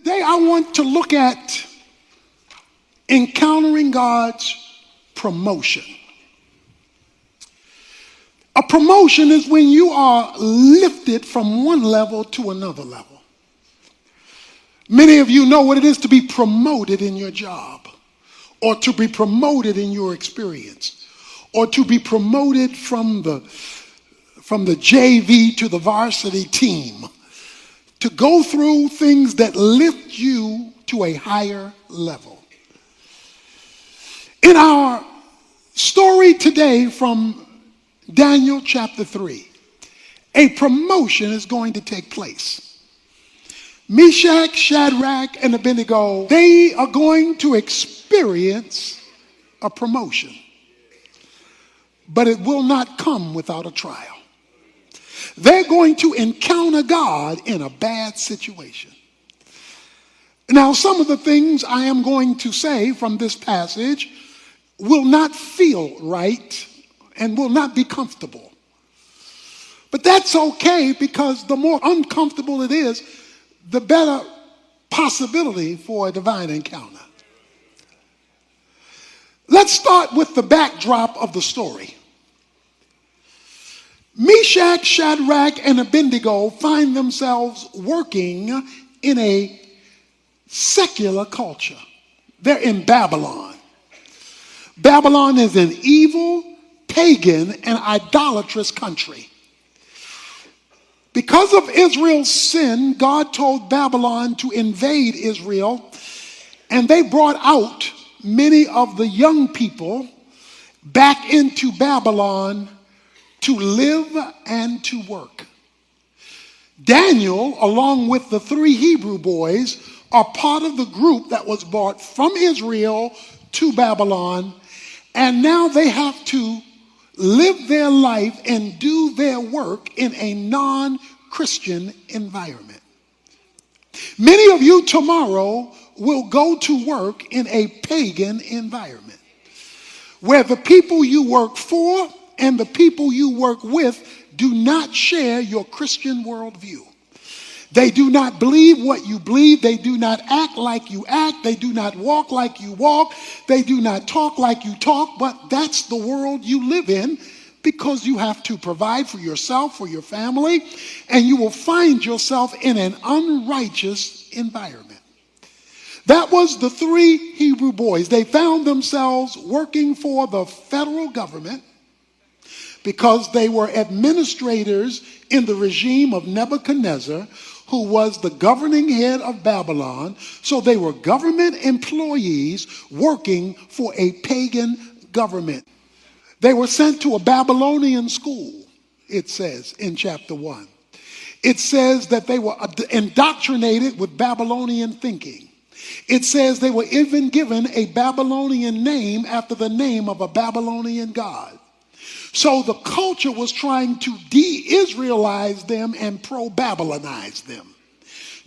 Today I want to look at encountering God's promotion. A promotion is when you are lifted from one level to another level. Many of you know what it is to be promoted in your job, or to be promoted in your experience, or to be promoted from the JV to the varsity team, to go through things that lift you to a higher level. In our story today from Daniel chapter 3, a promotion is going to take place. Meshach, Shadrach, and Abednego, they are going to experience a promotion. But it will not come without a trial. They're going to encounter God in a bad situation. Now, some of the things I am going to say from this passage will not feel right and will not be comfortable. But that's okay, because the more uncomfortable it is, the better possibility for a divine encounter. Let's start with the backdrop of the story. Meshach, Shadrach, and Abednego find themselves working in a secular culture. They're in Babylon. Babylon is an evil, pagan, and idolatrous country. Because of Israel's sin, God told Babylon to invade Israel, and they brought out many of the young people back into Babylon to live and to work. Daniel, along with the 3 Hebrew boys, are part of the group that was brought from Israel to Babylon, and now they have to live their life and do their work in a non-Christian environment. Many of you tomorrow will go to work in a pagan environment, where the people you work for and the people you work with do not share your Christian worldview. They do not believe what you believe. They do not act like you act. They do not walk like you walk. They do not talk like you talk. But that's the world you live in, because you have to provide for yourself, for your family, and you will find yourself in an unrighteous environment. That was the 3 Hebrew boys. They found themselves working for the federal government because they were administrators in the regime of Nebuchadnezzar, who was the governing head of Babylon. So they were government employees working for a pagan government. They were sent to a Babylonian school, it says in chapter 1. It says that they were indoctrinated with Babylonian thinking. It says they were even given a Babylonian name after the name of a Babylonian god. So the culture was trying to de-Israelize them and pro-Babylonize them,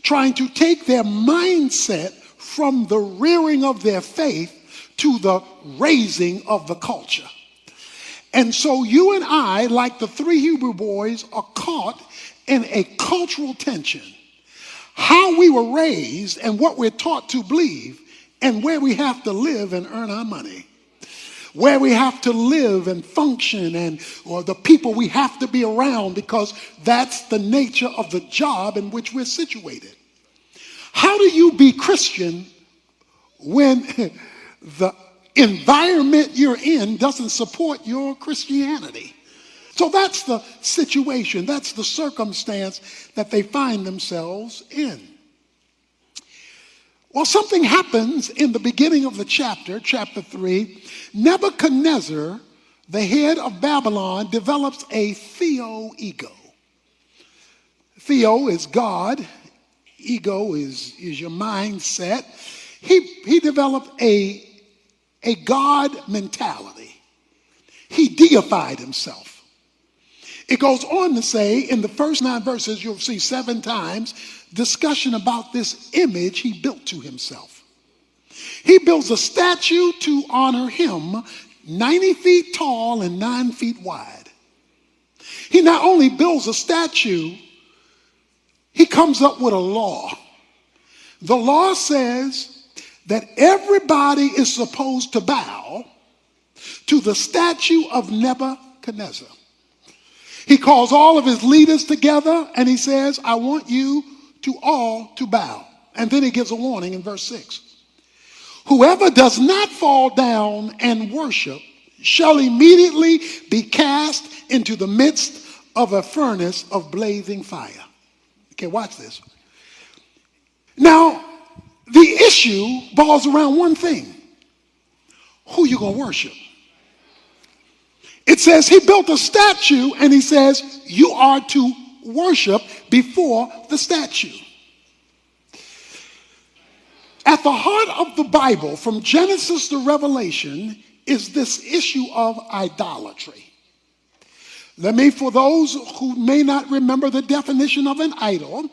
trying to take their mindset from the rearing of their faith to the raising of the culture. And so you and I, like the 3 Hebrew boys, are caught in a cultural tension. How we were raised and what we're taught to believe, and where we have to live and earn our money. Where we have to live and function, or the people we have to be around, because that's the nature of the job in which we're situated. How do you be Christian when the environment you're in doesn't support your Christianity? So that's the situation, that's the circumstance that they find themselves in. Well, something happens in the beginning of the chapter 3. Nebuchadnezzar, the head of Babylon, develops a theo-ego. Theo is God. Ego is your mindset. He developed a God mentality. He deified himself. It goes on to say, in the first 9 verses, you'll see 7 times discussion about this image he built to himself. He builds a statue to honor him, 90 feet tall and 9 feet wide. He not only builds a statue, he comes up with a law The law says that everybody is supposed to bow to the statue of Nebuchadnezzar. He calls all of his leaders together and he says, I want you all to bow. And then he gives a warning in verse 6. Whoever does not fall down and worship shall immediately be cast into the midst of a furnace of blazing fire. Okay, watch this. Now, the issue boils around one thing. Who you gonna worship? It says he built a statue and he says you are to worship before the statue. At the heart of the Bible, from Genesis to Revelation, is this issue of idolatry. For those who may not remember the definition of an idol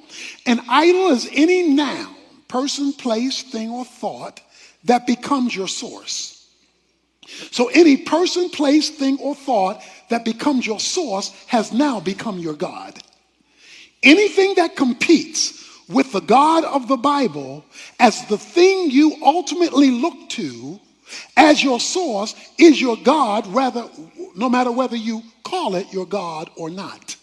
is any noun, person, place, thing, or thought that becomes your source. So any person, place, thing, or thought that becomes your source has now become your God. Anything that competes with the God of the Bible as the thing you ultimately look to as your source is your God, no matter whether you call it your God or not.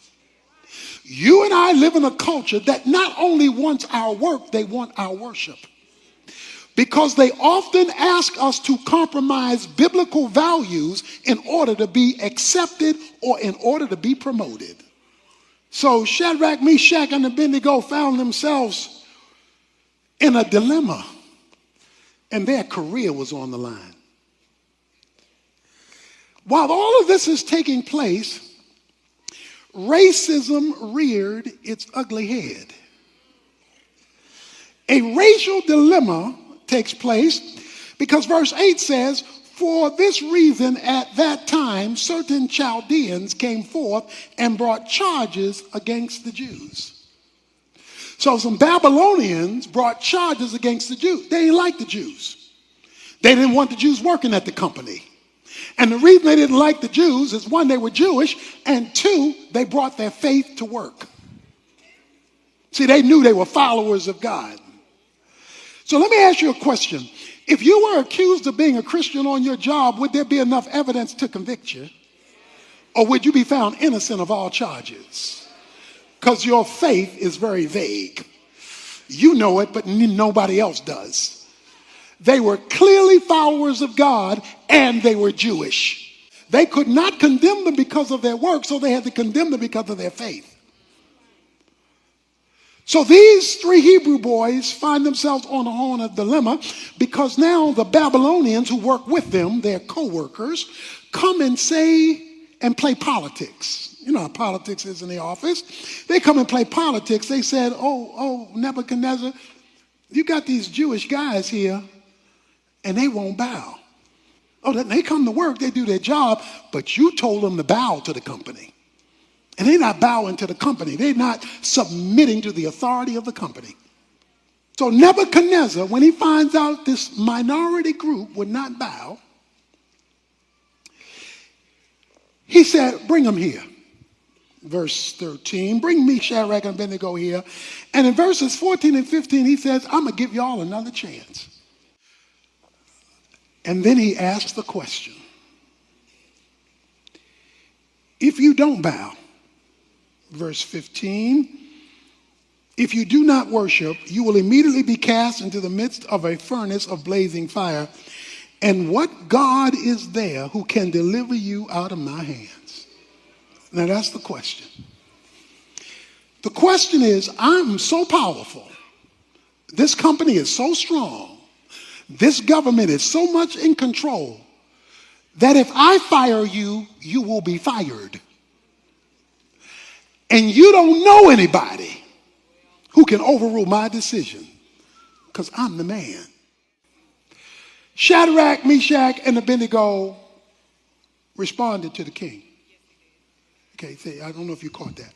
You and I live in a culture that not only wants our work, they want our worship. Because they often ask us to compromise biblical values in order to be accepted or in order to be promoted. So Shadrach, Meshach, and Abednego found themselves in a dilemma, and their career was on the line. While all of this is taking place, racism reared its ugly head. A racial dilemma takes place because verse 8 says, for this reason at that time certain Chaldeans came forth and brought charges against the Jews. So some Babylonians brought charges against the Jews. They didn't like the Jews. They didn't want the Jews working at the company. And the reason they didn't like the Jews is, one, they were Jewish, and two, they brought their faith to work. See, they knew they were followers of God. So let me ask you a question. If you were accused of being a Christian on your job, would there be enough evidence to convict you? Or would you be found innocent of all charges? Because your faith is very vague. You know it, but nobody else does. They were clearly followers of God, and they were Jewish. They could not condemn them because of their work, so they had to condemn them because of their faith. So these three Hebrew boys find themselves on a horn of dilemma because now the Babylonians who work with them, their co-workers, come and say and play politics. You know how politics is in the office. They come and play politics. They said, oh, Nebuchadnezzar, you got these Jewish guys here and they won't bow. Oh, they come to work, they do their job, but you told them to bow to the company. And they're not bowing to the company. They're not submitting to the authority of the company. So Nebuchadnezzar, when he finds out this minority group would not bow, he said, bring them here. Verse 13, bring me Shadrach and Abednego here. And in verses 14 and 15, he says, I'm going to give y'all another chance. And then he asks the question, if you don't bow, verse 15, if you do not worship, you will immediately be cast into the midst of a furnace of blazing fire. And what God is there who can deliver you out of my hands? Now that's the question. The question is, I'm so powerful. This company is so strong. This government is so much in control that if I fire you, you will be fired. And you don't know anybody who can overrule my decision because I'm the man. Shadrach, Meshach, and Abednego responded to the king. Okay, I don't know if you caught that.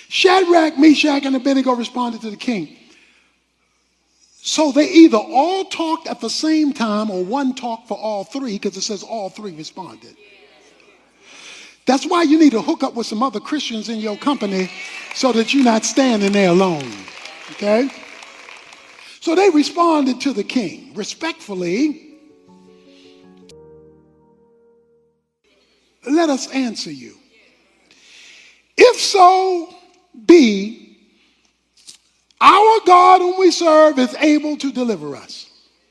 Shadrach, Meshach, and Abednego responded to the king. So they either all talked at the same time or one talked for all three, because it says all three responded. That's why you need to hook up with some other Christians in your company so that you're not standing there alone. Okay? So they responded to the king respectfully. Let us answer you. If so be, our God whom we serve is able to deliver us.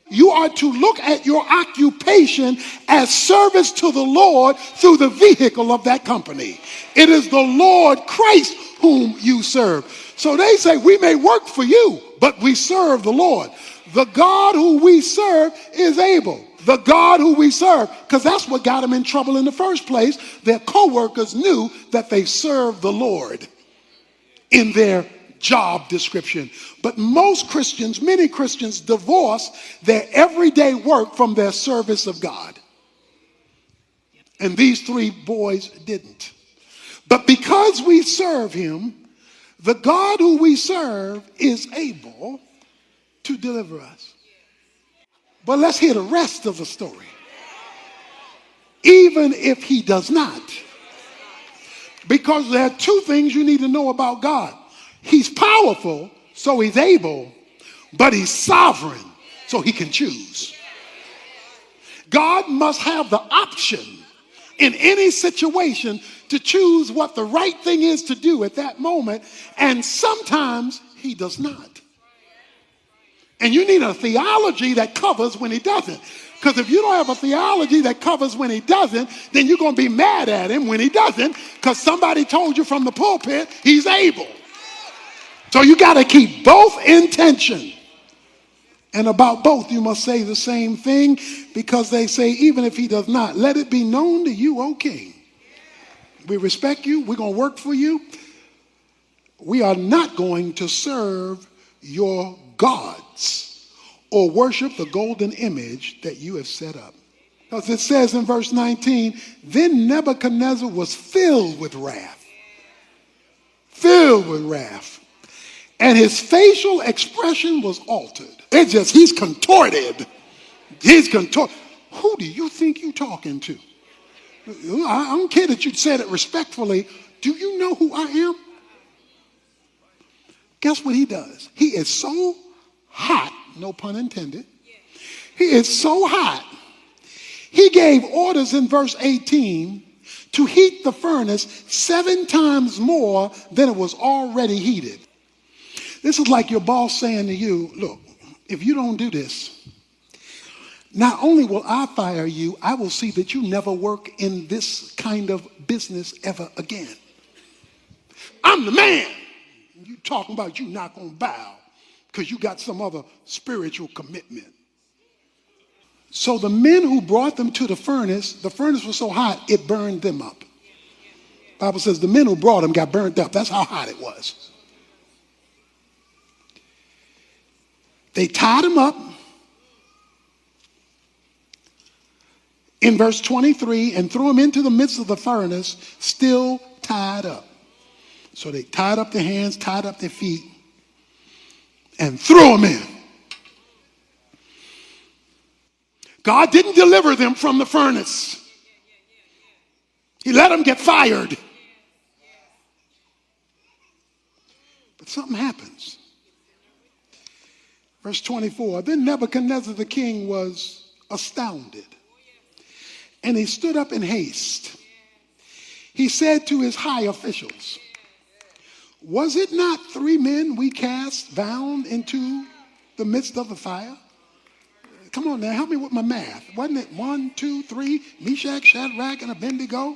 You are to look at your occupation as service to the Lord through the vehicle of that company. It is the Lord Christ whom you serve. So they say, we may work for you, but we serve the Lord. The God who we serve is able. The God who we serve, because that's what got them in trouble in the first place. Their co-workers knew that they served the Lord in their job description. But most Christians, many Christians, divorce their everyday work from their service of God. And these three boys didn't. But because we serve him, the God who we serve is able to deliver us. But let's hear the rest of the story. Even if he does not. Because there are two things you need to know about God. He's powerful, so he's able, but he's sovereign, so he can choose. God must have the option in any situation to choose what the right thing is to do at that moment, and sometimes he does not. And you need a theology that covers when he doesn't. Because if you don't have a theology that covers when he doesn't, then you're going to be mad at him when he doesn't, because somebody told you from the pulpit he's able. So you got to keep both in tension. And about both, you must say the same thing, because they say, even if he does not, let it be known to you, O king. We respect you. We're going to work for you. We are not going to serve your gods or worship the golden image that you have set up. Because it says in verse 19, then Nebuchadnezzar was filled with wrath. Filled with wrath. And his facial expression was altered. He's contorted. He's contorted. Who do you think you're talking to? I don't care that you said it respectfully. Do you know who I am? Guess what he does? He is so hot, no pun intended. He is so hot. He gave orders in verse 18 to heat the furnace 7 times more than it was already heated. This is like your boss saying to you, look, if you don't do this, not only will I fire you, I will see that you never work in this kind of business ever again. I'm the man. You talking about you not going to bow because you got some other spiritual commitment. So the men who brought them to the furnace was so hot, it burned them up. The Bible says the men who brought them got burned up. That's how hot it was. They tied him up in verse 23 and threw him into the midst of the furnace, still tied up. So they tied up their hands, tied up their feet, and threw him in. God didn't deliver them from the furnace. He let them get fired. But something happens. Verse 24, then Nebuchadnezzar the king was astounded, and he stood up in haste. He said to his high officials, was it not 3 men we cast bound into the midst of the fire? Come on now, help me with my math. Wasn't it 1, 2, 3, Meshach, Shadrach, and Abednego?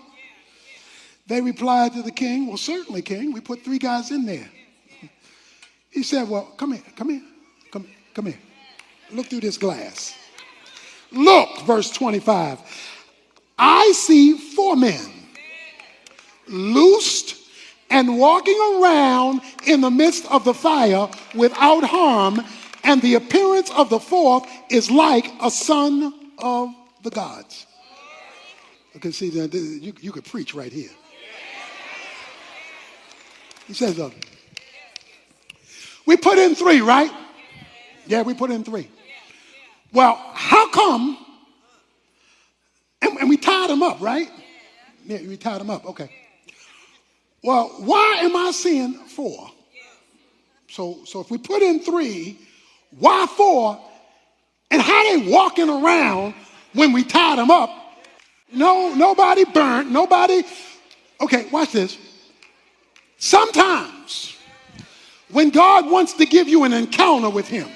They replied to the king, well, certainly, king, we put 3 guys in there. He said, well, come here. Look through this glass. Look, verse 25. I see 4 men loosed and walking around in the midst of the fire without harm, and the appearance of the 4th is like a son of the gods. Okay, see, you could preach right here. He says, we put in 3, right? Yeah, we put in 3. Well, how come? And we tied them up, right? Yeah, we tied them up. Okay. Well, why am I seeing 4? So if we put in 3, Why for? And how they walking around when we tied them up? No, nobody burnt, nobody. Okay, watch this. Sometimes when God wants to give you an encounter with him,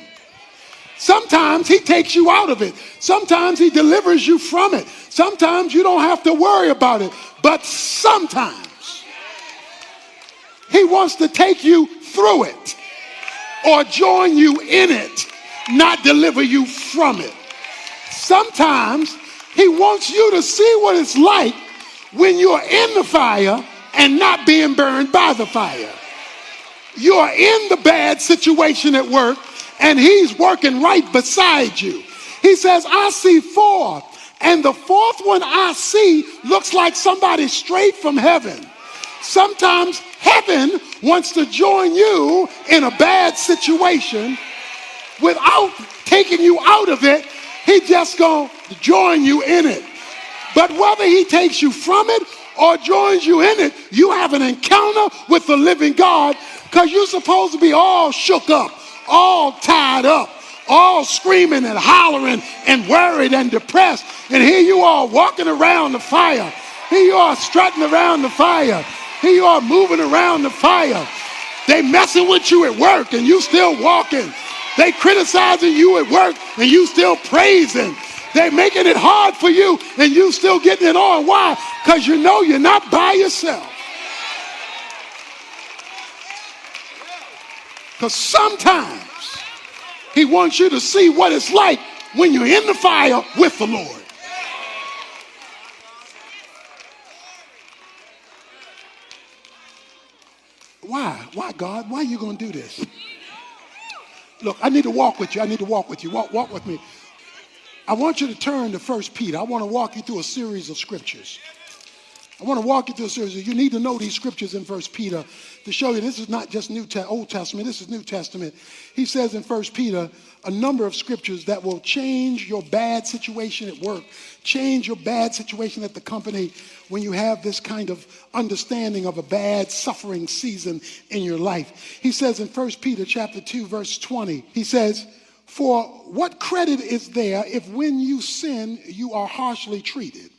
sometimes he takes you out of it. Sometimes he delivers you from it. Sometimes you don't have to worry about it. But sometimes he wants to take you through it or join you in it, not deliver you from it. Sometimes he wants you to see what it's like when you're in the fire and not being burned by the fire. You're in the bad situation at work and he's working right beside you. He says, I see four, and the fourth one I see looks like somebody straight from heaven. Sometimes heaven wants to join you in a bad situation without taking you out of it. He just gonna join you in it. But whether he takes you from it or joins you in it, you have an encounter with the living God, because you're supposed to be all shook up, all tied up, all screaming and hollering and worried and depressed. And here you are walking around the fire. Here you are strutting around the fire. Here you are moving around the fire. They messing with you at work and you still walking. They criticizing you at work and you still praising. They making it hard for you and you still getting it on. Why? Because you know you're not by yourself. Because sometimes he wants you to see what it's like when you're in the fire with the Lord. Why? Why, God? Why are you going to do this? Look, I need to walk with you. I need to walk with you. Walk with me. I want you to turn to 1 Peter. I want to walk you through a series of scriptures. I want to walk you through a series. You need to know these scriptures in 1 Peter to show you this is not just Old Testament. This is New Testament. He says in 1 Peter a number of scriptures that will change your bad situation at work, change your bad situation at the company when you have this kind of understanding of a bad suffering season in your life. He says in 1 Peter chapter 2, verse 20, he says, for what credit is there if when you sin, you are harshly treated?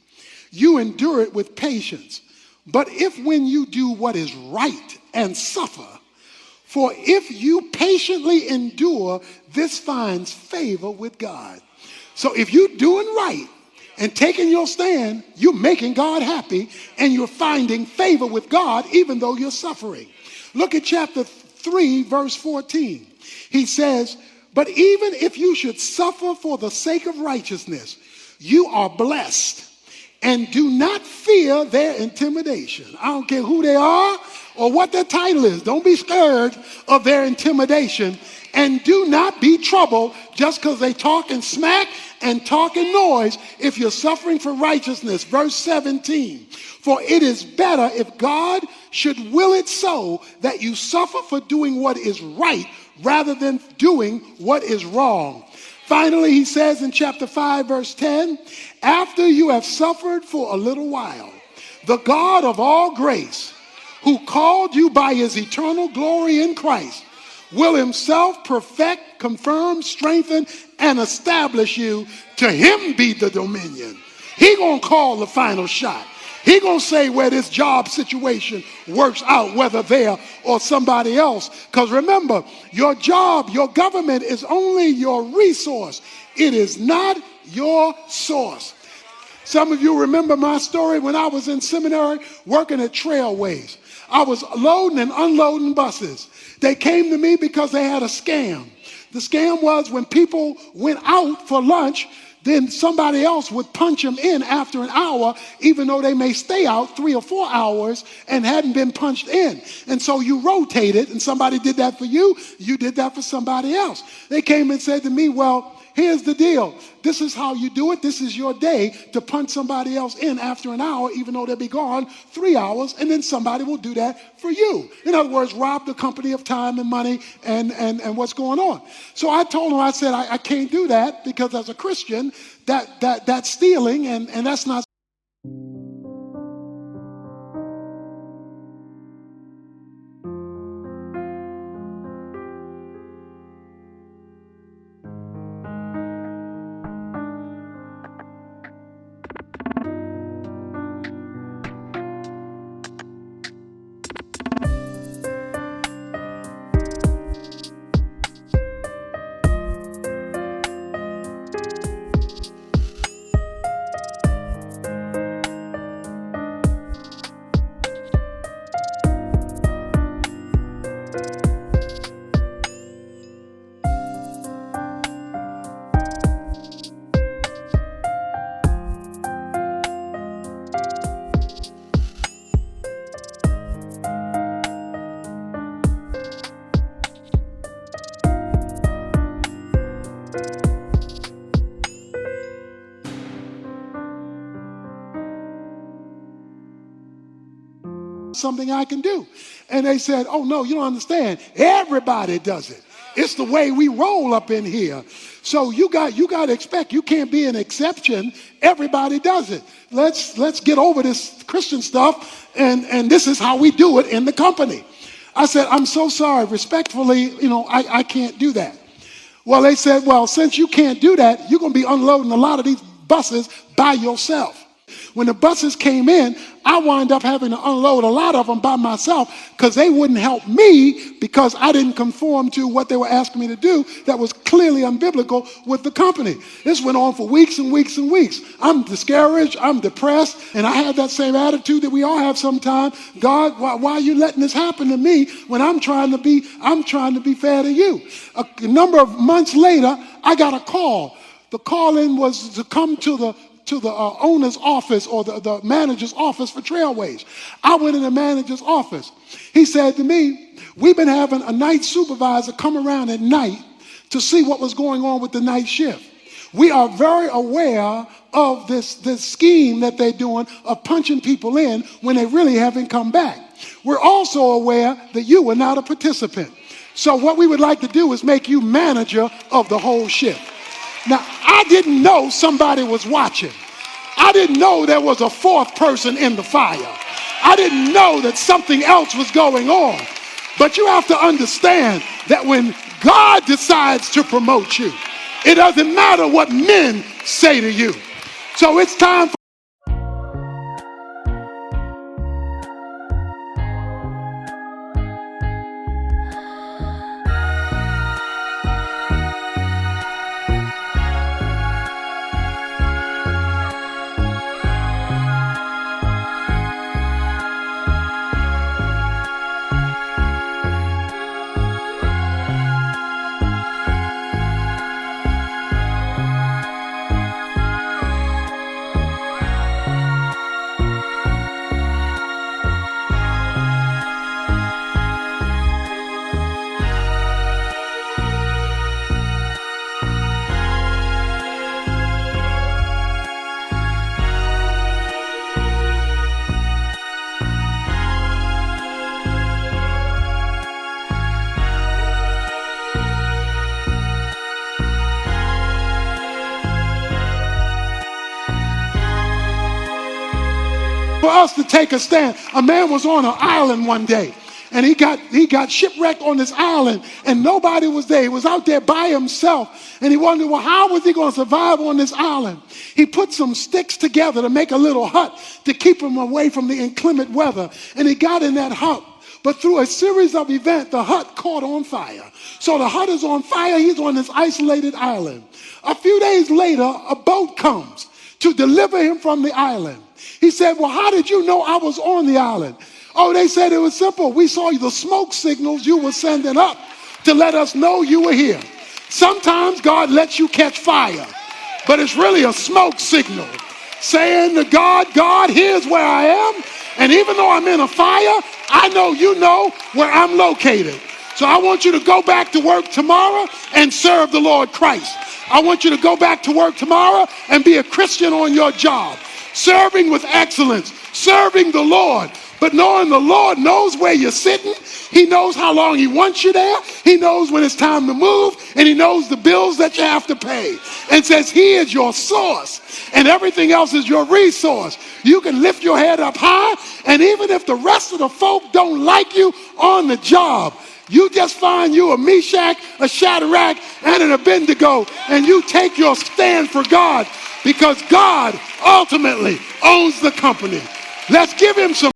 You endure it with patience. But if when you do what is right and suffer, for if you patiently endure, this finds favor with God. So if you're doing right and taking your stand, you're making God happy and you're finding favor with God even though you're suffering. Look at chapter 3, verse 14. He says, but even if you should suffer for the sake of righteousness, you are blessed. And do not fear their intimidation. I don't care who they are or what their title is. Don't be scared of their intimidation. And do not be troubled just because they talking smack and talking noise if you're suffering for righteousness. Verse 17. For it is better if God should will it so that you suffer for doing what is right rather than doing what is wrong. Finally, he says in chapter 5, verse 10, after you have suffered for a little while, the God of all grace, who called you by his eternal glory in Christ, will himself perfect, confirm, strengthen, and establish you. To him be the dominion. He gonna call the final shot. He gonna say where this job situation works out, whether there or somebody else. Because remember, your job, your government is only your resource. It is not your source. Some of you remember my story when I was in seminary working at Trailways. I was loading and unloading buses. They came to me because they had a scam. The scam was when people went out for lunch, then somebody else would punch them in after an hour, even though they may stay out 3 or 4 hours and hadn't been punched in. And so you rotated, and somebody did that for you, you did that for somebody else. They came and said to me, well, here's the deal. This is how you do it. This is your day to punch somebody else in after an hour, even though they'll be gone 3 hours, and then somebody will do that for you. In other words, rob the company of time and money and what's going on. So I told him, I said, I can't do that because as a Christian, that's stealing, and that's not. Something I can do. And they said, oh no, you don't understand. Everybody does it. It's the way we roll up in here. So you got to expect, you can't be an exception. Everybody does it. Let's get over this Christian stuff, and this is how we do it in the company. I said, I'm so sorry, respectfully, I can't do that. Well, they said, well, since you can't do that, you're going to be unloading a lot of these buses by yourself. When the buses came in, I wound up having to unload a lot of them by myself because they wouldn't help me because I didn't conform to what they were asking me to do that was clearly unbiblical with the company. This went on for weeks and weeks and weeks. I'm discouraged, I'm depressed, and I had that same attitude that we all have sometimes. God, why are you letting this happen to me when I'm trying to be fair to you? A number of months later, I got a call. The call-in was to come to the owner's office or the manager's office for Trailways. I went in the manager's office. He said to me, we've been having a night supervisor come around at night to see what was going on with the night shift. We are very aware of this scheme that they're doing of punching people in when they really haven't come back. We're also aware that you were not a participant. So what we would like to do is make you manager of the whole shift. Now, I didn't know somebody was watching. I didn't know there was a fourth person in the fire. I didn't know that something else was going on. But you have to understand that when God decides to promote you, it doesn't matter what men say to you. So it's time for us to take a stand. A man was on an island one day, and he got shipwrecked on this island, and nobody was there. He was out there by himself, and he wondered, well, how was he going to survive on this island? He put some sticks together to make a little hut to keep him away from the inclement weather, and he got in that hut. But through a series of events, the hut caught on fire. So the hut is on fire. He's on this isolated island. A few days later, a boat comes to deliver him from the island. He said, well, how did you know I was on the island? Oh, they said it was simple. We saw the smoke signals you were sending up to let us know you were here. Sometimes God lets you catch fire, but it's really a smoke signal saying to God, here's where I am. And even though I'm in a fire, I know you know where I'm located. So I want you to go back to work tomorrow and serve the Lord Christ. I want you to go back to work tomorrow and be a Christian on your job, serving with excellence, serving the Lord, but knowing the Lord knows where you're sitting. He knows how long he wants you there. He knows when it's time to move, and he knows the bills that you have to pay, and says he is your source and everything else is your resource. You can lift your head up high, and even if the rest of the folk don't like you on the job, you just find you a Meshach, a Shadrach, and an Abednego, and you take your stand for God, because God ultimately owns the company. Let's give him some